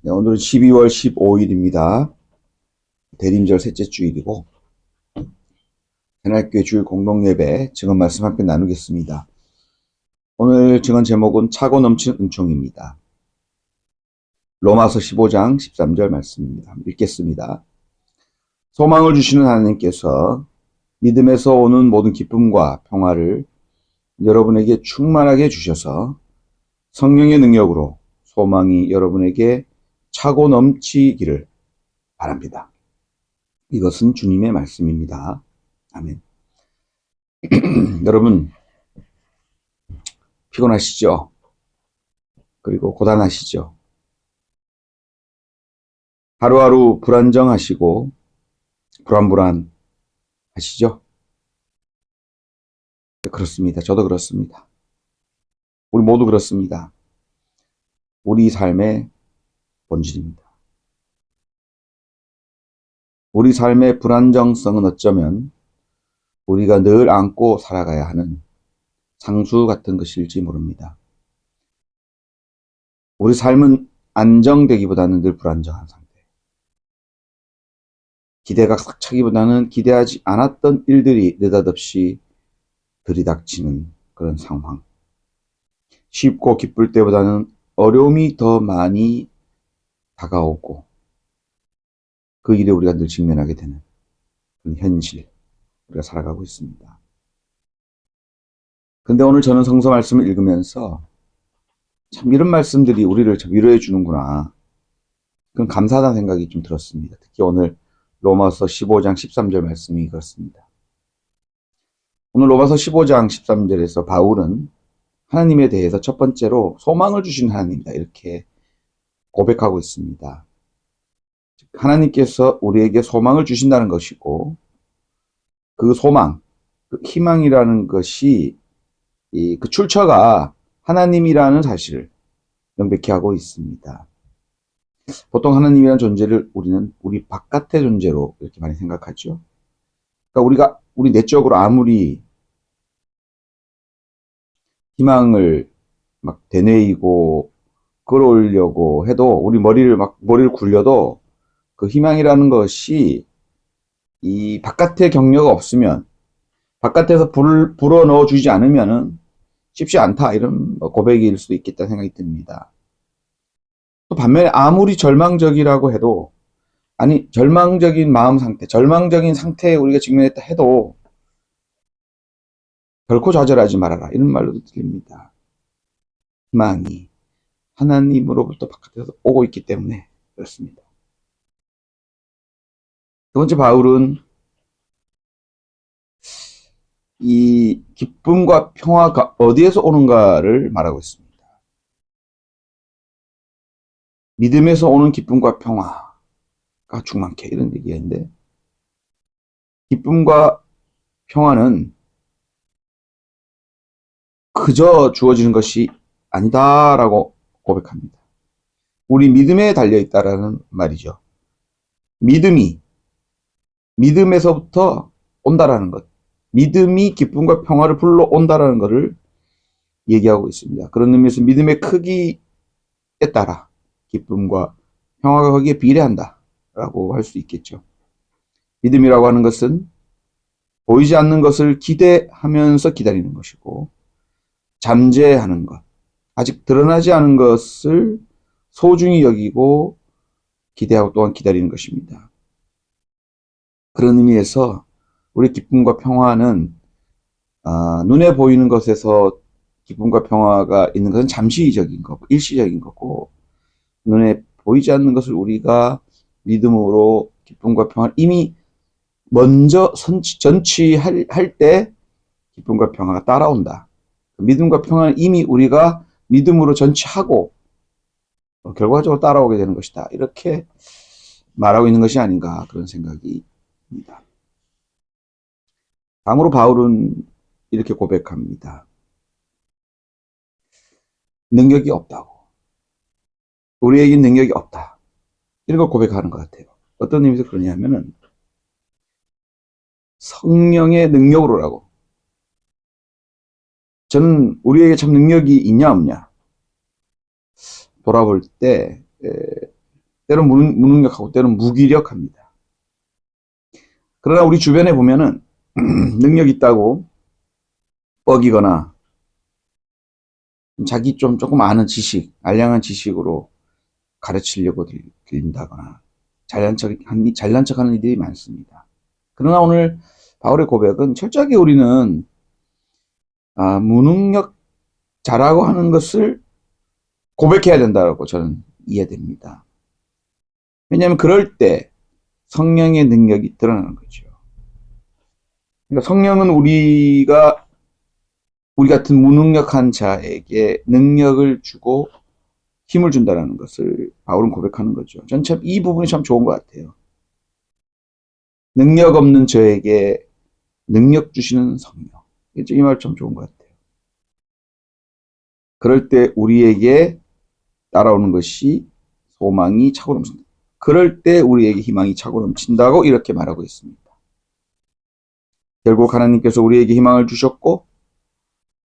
네, 오늘은 12월 15일입니다. 대림절 셋째 주일이고, 새날교회 주일 공동예배 증언 말씀 함께 나누겠습니다. 오늘 증언 제목은 차고 넘치는 은총입니다. 로마서 15장 13절 말씀입니다. 읽겠습니다. 소망을 주시는 하나님께서 믿음에서 오는 모든 기쁨과 평화를 여러분에게 충만하게 주셔서 성령의 능력으로 소망이 여러분에게 차고 넘치기를 바랍니다. 이것은 주님의 말씀입니다. 아멘. 여러분, 피곤하시죠? 그리고 고단하시죠? 하루하루 불안정하시고 불안하시죠? 네, 그렇습니다. 저도 그렇습니다. 우리 모두 그렇습니다. 우리 삶의 본질입니다. 우리 삶의 불안정성은 어쩌면 우리가 늘 안고 살아가야 하는 상수 같은 것일지 모릅니다. 우리 삶은 안정되기보다는 늘 불안정한 상태. 기대가 싹 차기보다는 기대하지 않았던 일들이 느닷없이 들이닥치는 그런 상황. 쉽고 기쁠 때보다는 어려움이 더 많이 다가오고 그 일에 우리가 늘 직면하게 되는 그런 현실, 우리가 살아가고 있습니다. 근데 오늘 저는 성서 말씀을 읽으면서 참 이런 말씀들이 우리를 참 위로해 주는구나. 그런 감사하다는 생각이 좀 들었습니다. 특히 오늘 로마서 15장 13절 말씀이 그렇습니다. 오늘 로마서 15장 13절에서 바울은 하나님에 대해서 첫 번째로 소망을 주신 하나님이다. 이렇게 고백하고 있습니다. 하나님께서 우리에게 소망을 주신다는 것이고 그 소망, 그 희망이라는 것이 그 출처가 하나님이라는 사실을 명백히 하고 있습니다. 보통 하나님이라는 존재를 우리는 우리 바깥의 존재로 이렇게 많이 생각하죠. 그러니까 우리 내적으로 아무리 희망을 막 되뇌이고 끌어올려고 해도 우리 머리를 굴려도 그 희망이라는 것이 이 바깥의 격려가 없으면 바깥에서 불어 넣어 주지 않으면은 쉽지 않다 이런 고백일 수도 있겠다 생각이 듭니다. 또 반면에 아무리 절망적이라고 해도 아니 절망적인 마음 상태, 절망적인 상태에 우리가 직면했다 해도 결코 좌절하지 말아라 이런 말로도 들립니다. 희망이 하나님으로부터 바깥에서 오고 있기 때문에 그렇습니다. 두 번째 바울은 이 기쁨과 평화가 어디에서 오는가를 말하고 있습니다. 믿음에서 오는 기쁨과 평화가 충만케 이런 얘기인데 기쁨과 평화는 그저 주어지는 것이 아니다라고 고백합니다. 우리 믿음에 달려있다라는 말이죠. 믿음에서부터 온다라는 것. 믿음이 기쁨과 평화를 불러온다라는 것을 얘기하고 있습니다. 그런 의미에서 믿음의 크기에 따라 기쁨과 평화가 거기에 비례한다라고 할 수 있겠죠. 믿음이라고 하는 것은 보이지 않는 것을 기대하면서 기다리는 것이고 잠재하는 것, 아직 드러나지 않은 것을 소중히 여기고 기대하고 또한 기다리는 것입니다. 그런 의미에서 우리 기쁨과 평화는 눈에 보이는 것에서 기쁨과 평화가 있는 것은 잠시적인 거고 일시적인 거고 눈에 보이지 않는 것을 우리가 믿음으로 기쁨과 평화를 이미 먼저 전취할 때 기쁨과 평화가 따라온다. 믿음과 평화는 이미 우리가 믿음으로 전취하고 결과적으로 따라오게 되는 것이다. 이렇게 말하고 있는 것이 아닌가 그런 생각이 듭니다. 다음으로 바울은 이렇게 고백합니다. 능력이 없다고. 우리에겐 능력이 없다. 이런 걸 고백하는 것 같아요. 어떤 의미에서 그러냐면은 성령의 능력으로라고. 저는 우리에게 참 능력이 있냐 없냐 돌아볼 때 때론 무능력하고 때론 무기력합니다. 그러나 우리 주변에 보면은 능력 있다고 뻐기거나 자기 좀 조금 아는 지식, 알량한 지식으로 가르치려고 들린다거나 잘난 척하는 이들이 많습니다. 그러나 오늘 바울의 고백은 철저하게 우리는 무능력 잘하고 하는 것을 고백해야 된다고 저는 이해됩니다. 왜냐하면 그럴 때 성령의 능력이 드러나는 거죠. 그러니까 성령은 우리 같은 무능력한 자에게 능력을 주고 힘을 준다는 것을 바울은 고백하는 거죠. 전 참 이 부분이 참 좋은 것 같아요. 능력 없는 저에게 능력 주시는 성령. 이 말 참 좋은 것 같아요. 그럴 때 우리에게 따라오는 것이 소망이 차고 넘친다. 그럴 때 우리에게 희망이 차고 넘친다고 이렇게 말하고 있습니다. 결국 하나님께서 우리에게 희망을 주셨고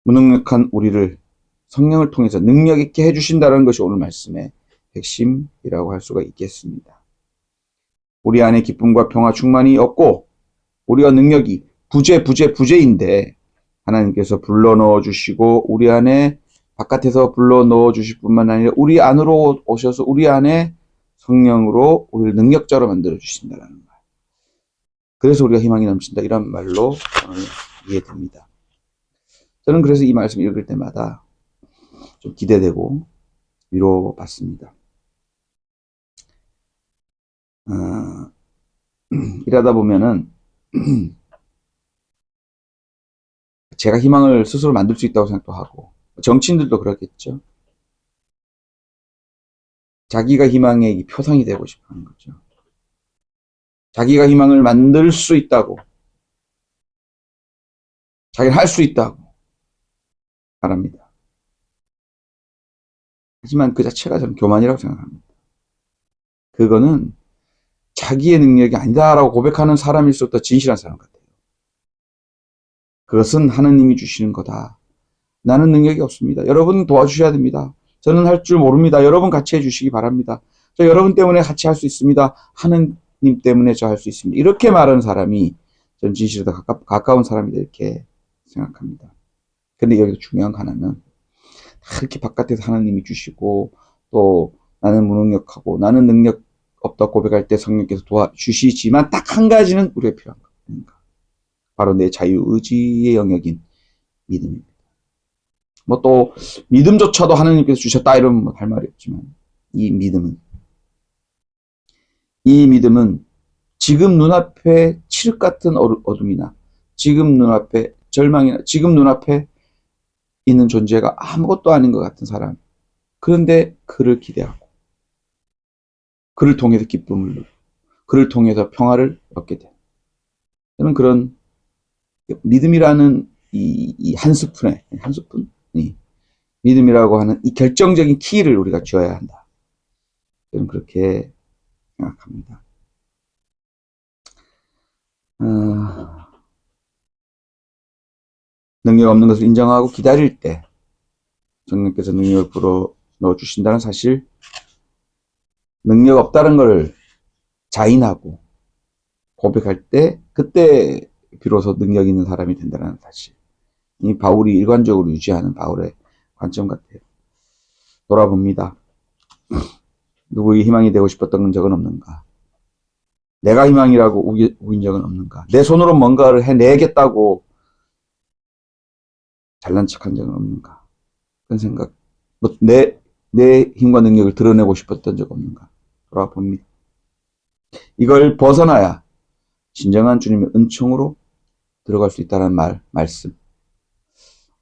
무능력한 우리를 성령을 통해서 능력 있게 해주신다는 것이 오늘 말씀의 핵심이라고 할 수가 있겠습니다. 우리 안에 기쁨과 평화 충만이 없고 우리가 능력이 부재인데 하나님께서 불러 넣어 주시고 우리 안에 바깥에서 불러 넣어 주실 뿐만 아니라 우리 안으로 오셔서 우리 안에 성령으로 우리를 능력자로 만들어 주신다는 말. 그래서 우리가 희망이 넘친다 이런 말로 저는 이해됩니다. 저는 그래서 이 말씀 읽을 때마다 좀 기대되고 위로받습니다. 일하다 보면은 제가 희망을 스스로 만들 수 있다고 생각도 하고 정치인들도 그렇겠죠. 자기가 희망의 표상이 되고 싶어 하는 거죠. 자기가 희망을 만들 수 있다고 자기가 할 수 있다고 말합니다. 하지만 그 자체가 저는 교만이라고 생각합니다. 그거는 자기의 능력이 아니다라고 고백하는 사람일수록 더 진실한 사람 같아요. 그것은 하느님이 주시는 거다. 나는 능력이 없습니다. 여러분 도와주셔야 됩니다. 저는 할 줄 모릅니다. 여러분 같이 해주시기 바랍니다. 저 여러분 때문에 같이 할 수 있습니다. 하느님 때문에 저 할 수 있습니다. 이렇게 말하는 사람이 전 진실에 더 가까운 사람이다 이렇게 생각합니다. 근데 여기서 중요한 거 하나는 그렇게 바깥에서 하나님이 주시고 또 나는 무능력하고 나는 능력 없다 고백할 때 성령께서 도와주시지만 딱 한 가지는 우리가 필요한 겁니다. 바로 내 자유의지의 영역인 믿음입니다. 뭐 또 믿음조차도 하나님께서 주셨다 이러면 뭐 할 말이 없지만 이 믿음은 지금 눈앞에 칠흑 같은 어둠이나 지금 눈앞에 절망이나 지금 눈앞에 있는 존재가 아무것도 아닌 것 같은 사람 그런데 그를 기대하고 그를 통해서 기쁨을 누리고 그를 통해서 평화를 얻게 되는 저는 그런 믿음이라는 이 한 스푼이 믿음이라고 하는 이 결정적인 키를 우리가 쥐어야 한다. 저는 그렇게 생각합니다. 능력 없는 것을 인정하고 기다릴 때 성령께서 능력을 불어 넣어주신다는 사실 능력 없다는 것을 자인하고 고백할 때 그때 비로소 능력 있는 사람이 된다는 사실 이 바울이 일관적으로 유지하는 바울의 관점 같아요. 돌아봅니다. 누구의 희망이 되고 싶었던 적은 없는가? 내가 희망이라고 우긴 적은 없는가? 내 손으로 뭔가를 해내겠다고 잘난 척한 적은 없는가? 그런 생각. 뭐 내 힘과 능력을 드러내고 싶었던 적 없는가? 돌아봅니다. 이걸 벗어나야 진정한 주님의 은총으로 들어갈 수 있다는 말씀.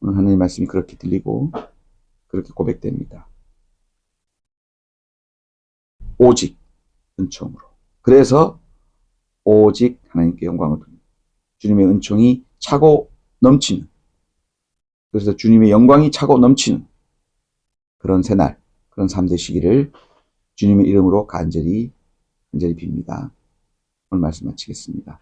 오늘 하나님의 말씀이 그렇게 들리고 그렇게 고백됩니다. 오직 은총으로. 그래서 오직 하나님께 영광을 돌립니다. 주님의 은총이 차고 넘치는 그래서 주님의 영광이 차고 넘치는 그런 새날, 그런 삶 되시기를 주님의 이름으로 간절히 빕니다. 오늘 말씀 마치겠습니다.